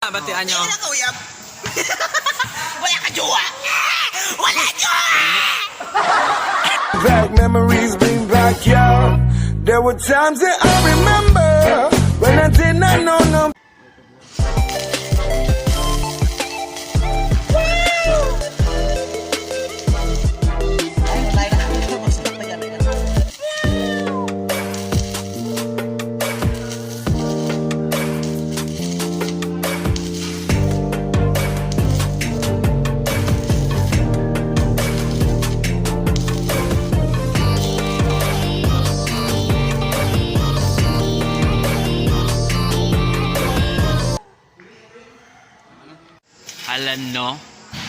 Batian nyo. Wala ka, uyab. Wala ka, jowa. Wala, jowa. Back memories bring back you. There were times that I remember when I did not know no. Alam no,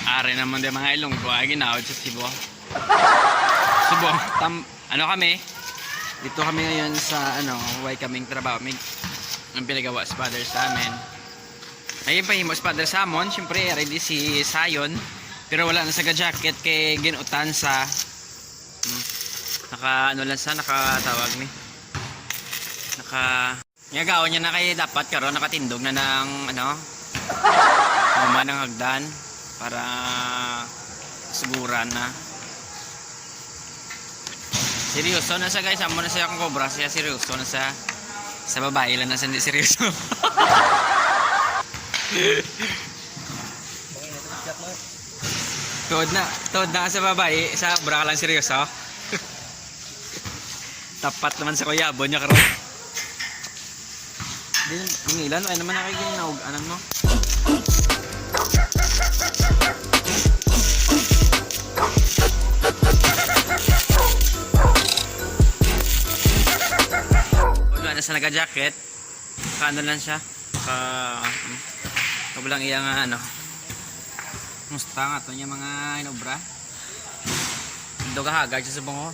are naman din mga ilonggo ay ginawad sa Cebu. Cebu, ano kami? Dito kami ngayon sa way kaming trabaho. Ang pinagawa sa father sa amin. Ayun pa himo sa father sa amon, syempre ready si Sayon. Pero wala na sa jacket kay ginutan sa nakatawag ni. Ngagawa niya na kay dapat karon nakatindog na ng Mama ng hagdan para siguran na. Seryoso na siya guys, amo na siya kung cobra siya, seryoso na siya. Sa babae lang na siya hindi seryoso. Tuod na sa babae, sa cobra lang seryoso. Tapat naman sa kuyabo niya karon. Ang ilan ay naman nakikinaog anan mo. Sa naka-jacket, kaano lang siya, kabilang iya nga musta nga ito niya mga inobra ito kahagad siya sa bungo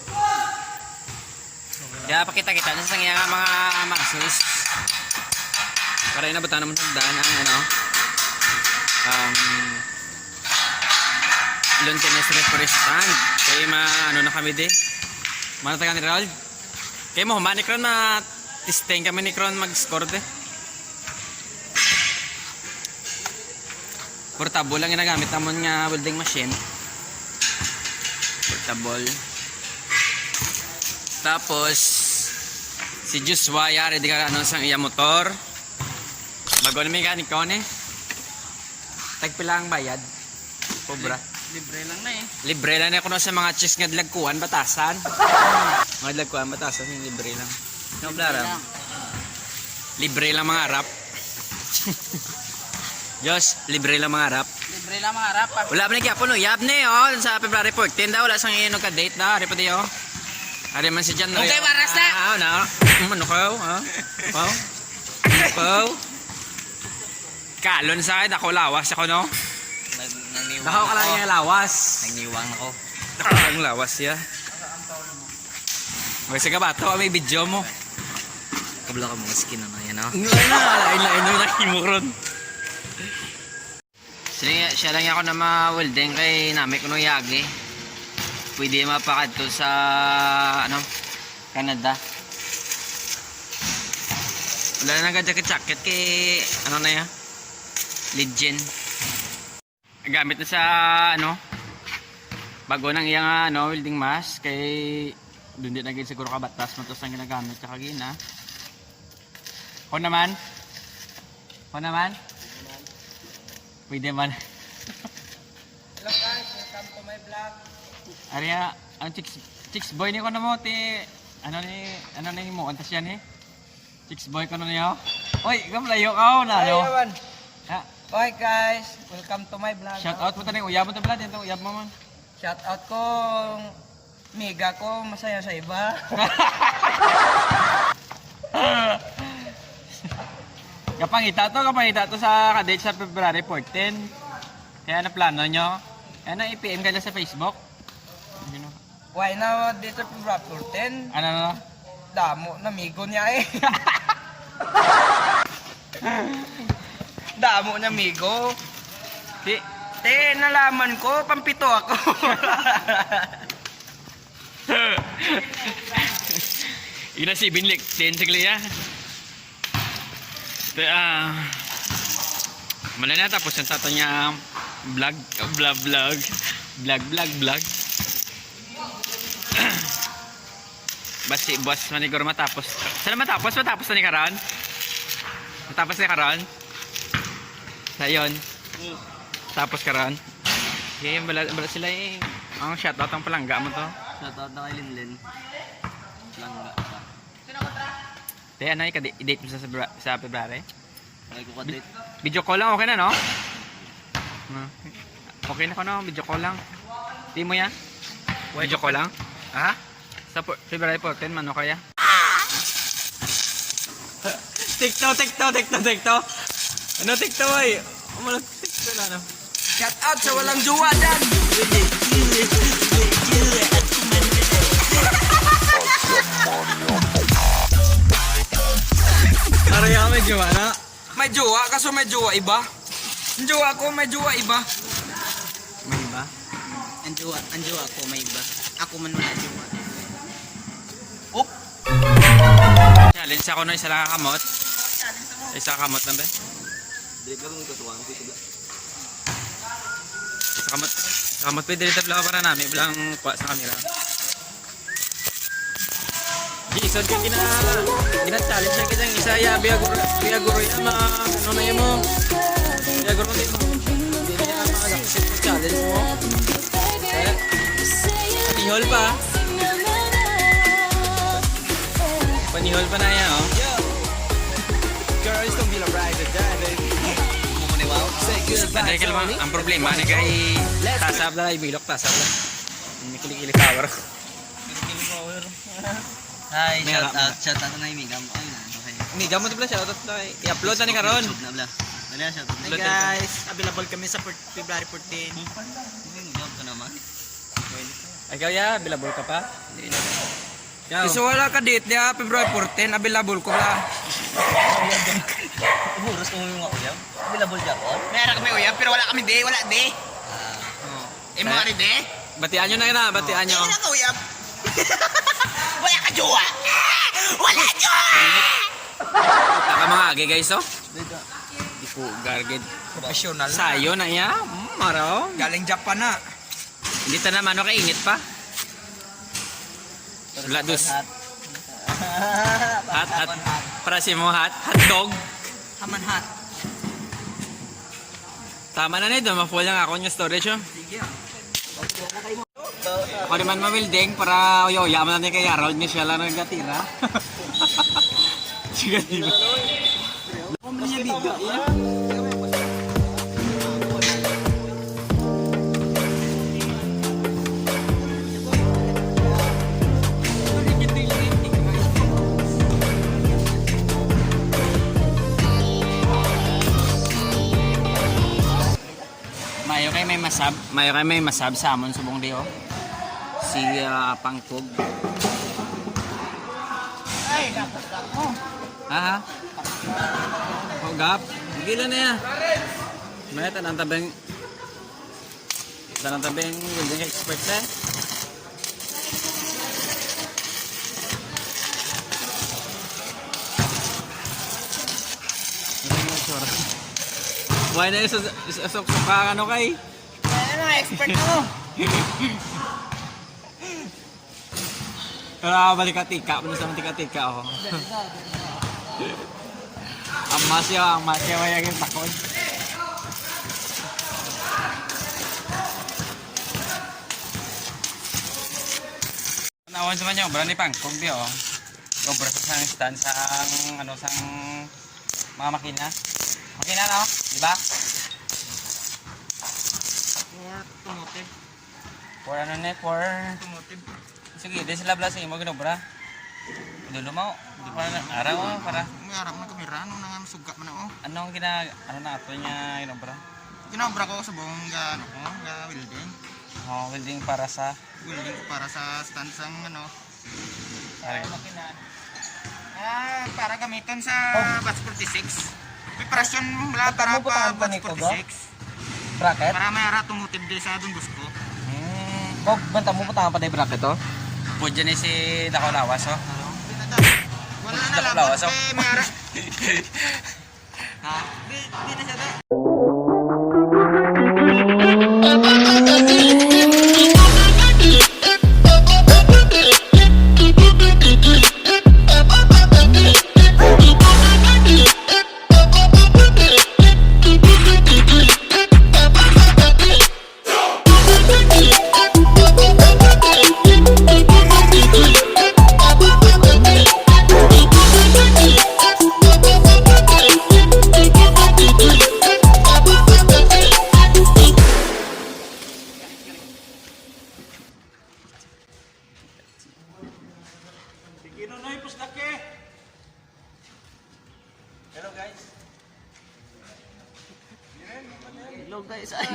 kaya pakita-kita na sa iya nga mga maxus para inabutan naman sa daan ang Lontenes Restoran kaya na kami di manatagan ni Raul kaya mo humanikron na testing kami ni Kron mag-score de. Portable lang ginagamit namon nga welding machine. Portable. Tapos si Joshua yari di ka sang iya motor. Bago na mekaniko ni. Tagpila ang bayad. Cobra. Libre lang na eh. Libre lang na kuno sa mga chicks nga dilagkuan batasan. Mga dilagkuan batasan yung libre lang. No, Blara. Libre lang mga rap. Diyos, libre lang mga rap. Libre lang mga rap. Wala pa na kiapon, no? Yab na yun. Sa February 14 daw, wala sang iyon ka-date na. Hari pa diyo. Hari man si Jan. Okay, waras na. Ano kaw? Ano kaw? Kalon sa akin, ako lawas ako, no? Nakaw ka lang yung lawas. Nagniwang ako. Ang lawas, ya. Okay, sige ba? Ito may video mo. Kabla ka mga skin yan Lain na himukron. Siya lang ako na ma-welding kay namin kuno yagi. Pwede mapakad to sa Canada. Wala na jacket kay na yan? Legend. Gamit na sa bago nang iyang welding mask kay doon din naging siguro kabatas matos ang ginagamit tsaka gina. Ko naman? Pwede man. Hello guys, welcome to my vlog. Arya, ang chicks boy ni ko na mo ti ano ni mo antas yan eh. Chicks boy ko na niyo. Oy, gamlayo ka na Hi no. everyone. Ha, Okay guys, welcome to my vlog. shout out mo tani uyab mo to blad ito uyab mo man. Shout out ko miga ko masaya sa iba. Kapangita to sa kadate sa February 14. Kaya na plano nyo. Kaya na i-PM ka dyan sa Facebook. Why na dito po Raptor 10? Ano? Damo na migo niya eh. Damo na migo. Nalaman ko, pampito ako. Ina si binlik, 10 sagli ya. Mali na tapos yung tato niya vlog. Basi boss maniguro matapos. Sana matapos na ni karon. Matapos ni karon. Sayon. Tapos karon. Okay, bala sila eh. Ang shoutout ang palangga mo to. Shoutout na kay Linlin. Langga. Te ano i-date mo sa February? Ay ko kadate. Video call lang okay na no? Okay na ko no, video call lang. Di mo ya? Video call lang? Ha? Sa February 14 man o kaya? TikTok. Ano TikTok ay? Umalog TikTok na no. Shout out sa walang jowa dan. Araya may jowa na. May jowa kaso may jowa iba. Ang jowa ko may jowa iba. May ba? Ang jowa ko may iba. Ako man wala jowa. Challenge ako no isa lang kakamot. Isa kamot lang ba? Dili ka mong tutuan ko ito. Isa kamot pwede dito lang para namin bilang kuha sa camera. Isod ka gina-challenge siya kitang isa ya biyaguro ya ano na yun mo. Biyaguro din mo. Hindi na yan makakasip sa challenge mo. Kaya panihol pa. Panihol pa na yan oh. Girls don't be like right darling. Padahal ka naman, ang problema na kay tasab na ibilok tasab na. May kilig-kilig power. Hi, May shout out na imigam. Ay na. Miga mo to pala shoutout na i-upload na ni karon. YouTube na bla. Dali shout out. Hey guys, available kami sa February 14. Job ka naman. Ikaw ya, bilabol ka pa? Hindi na. Ikaw. So wala ka date niya February 14 available ko la. Buros ko yung uyab. Available ka ko. Meron kami uyab pero wala kami de, wala de. Imo ari de. Batian nyo na yun batian nyo. Wala ka uyab. Wala ka jowa. Wala jowa. Taka mga agi guys oh. Di po gargid. Professional. Sayo na ya. Maraw. Galing Japan na. Hindi ta naman o kainit pa. Wala dos. Hat. Para si mo hat. Hot dog. Haman hat. Tama na nito. Ma-full lang ako yung storage oh. Sige. Ako naman ma-building para yaman natin kay Harold ni siya lang naggatira. Siya gatira. Niya biga. Mayo kay may masab sa amon subong di oh. Si Pangkog. Ay, dapat ako. Ha? Gap. Gila na ya. May tanang tabeng welding expert na. Why na isa ano kay? Ano expert mo? Balik ka tika, puno sa tika oh. Ang masya mayagin takod. Nawan sa man yung obra ni Pangkog di oh. Obra sa stand sa ano sang mga makina. Makina no, di ba? Automotive. For ano ne, for Automotive. sige, di sila bla sa imo ginobra. Dulo mo, di pa na araw oh, para May harap na kamera ano nang sugat man ako. ano na ato niya ginobra. Ginobra ko sa buong ga welding. Oh, welding para sa Welding ko para sa stand sang ano. Pare. Makina. Para gamiton sa batch 46. Preparasyon mula para pa batch 46. bracket. Para may ara automotive din sa dun gusto ko. Bob, banta mo pa pa bracket to. Pudyan ni si Dako Lawas oh. Wala na lang. Lawas, oh. May ara. Ha? Di na siya da. Hello guys, ay.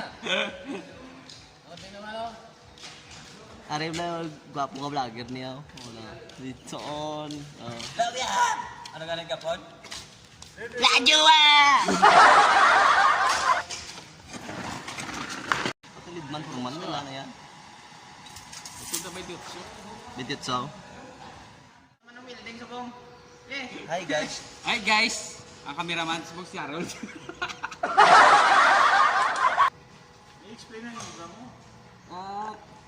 Ari na gwapo ka vlogger niya. Wala. Dito on. Ano galing ka, Pod? Lajua! Patilidman formal na lang yan. Ito na may dutso. Bititsaw. Anong building sa bong? Eh, Hi guys. Hi guys! Ang cameraman si Harold. i-explain na yung iba mo.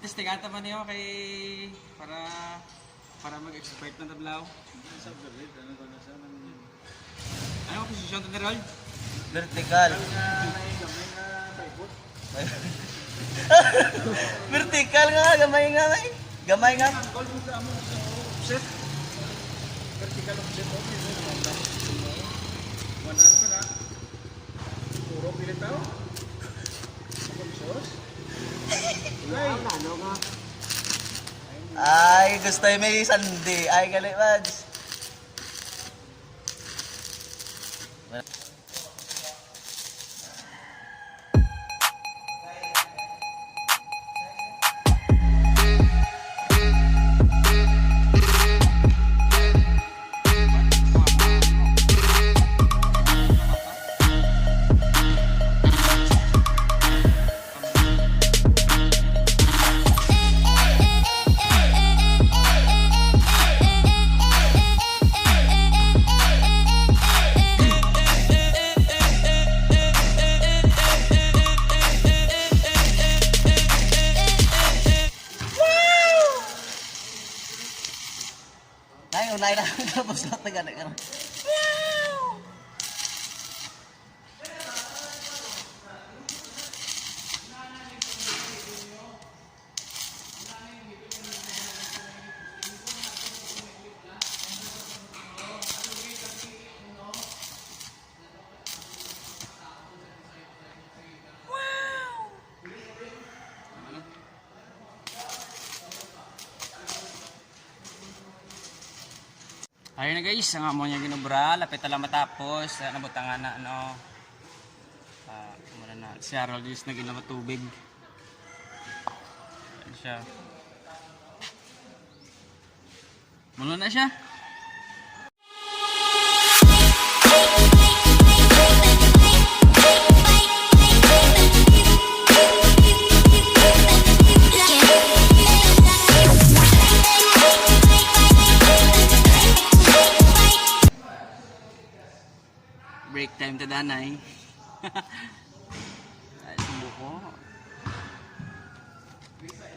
Testingan naman niyo kay para mag-expert ng tablaw. Ano ang posisyon to ni Harold? Vertical. Vertical nga, gamay nga may. Gamay nga. Vertical offset, okay. Wanan ko na. Puro pilit tao. Sos? Ay, gusto yung may sandi. Ay, galit Mads. Nay, unay na tapos lahat na gano'n ka. Ayun na guys, ang amo niya ginubra, lapit na lang matapos, nabutangan na ano. Muna na, si Harold is naging tubig. Ayan siya. Muna na siya. Break time to danay. Ay, sumbo ko.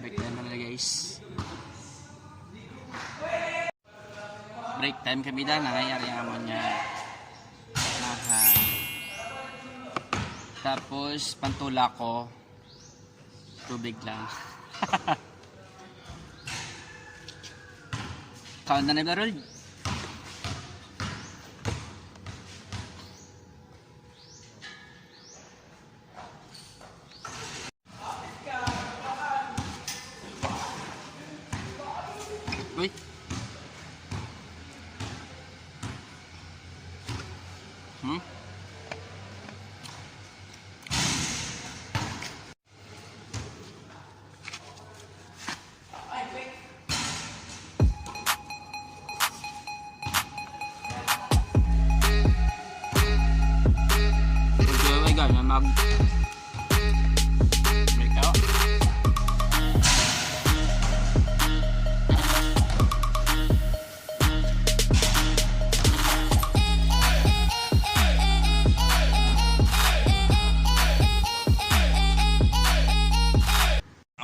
Break time na guys. Break time kami danay. Ari ang amon niya. Aha. Tapos pantula ko. Tubig lang. Kaon na na Harold. Uy. Ay, gano'n mag break out.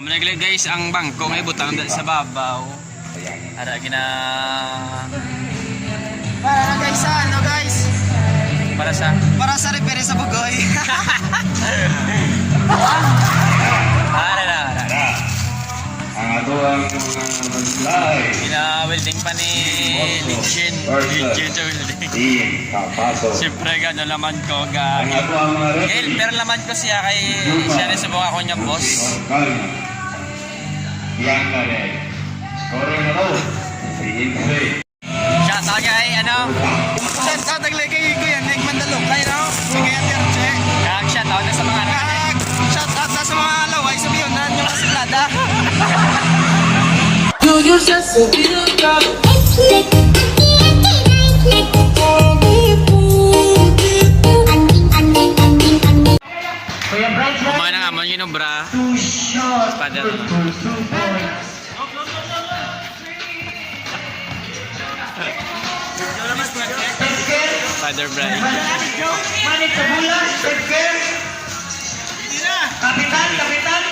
Managli guys, ang bangko ngay butang dal sa babaw. Ara gina Para guys, ano guys? para sa Para sa repair sa Bugoy. ara. Ang atuang live Gina welding pa ni Jin to welding. team papasok. Siyempre gano laman ko Ang ga. atuang mga referee Pero laman ko siya kay siya rin subong ako niya boss. Kalma. Yang lalay. Scorer na daw. Si Inse. Shout out kay ano? Shout out naglagay ko yan, Nick Mandalukay, no? Sige, Tirche. Shout out na sa mga ano. Kag Kumain na nga, man yun bra. Father. Father Brian. Kapitan, kapitan.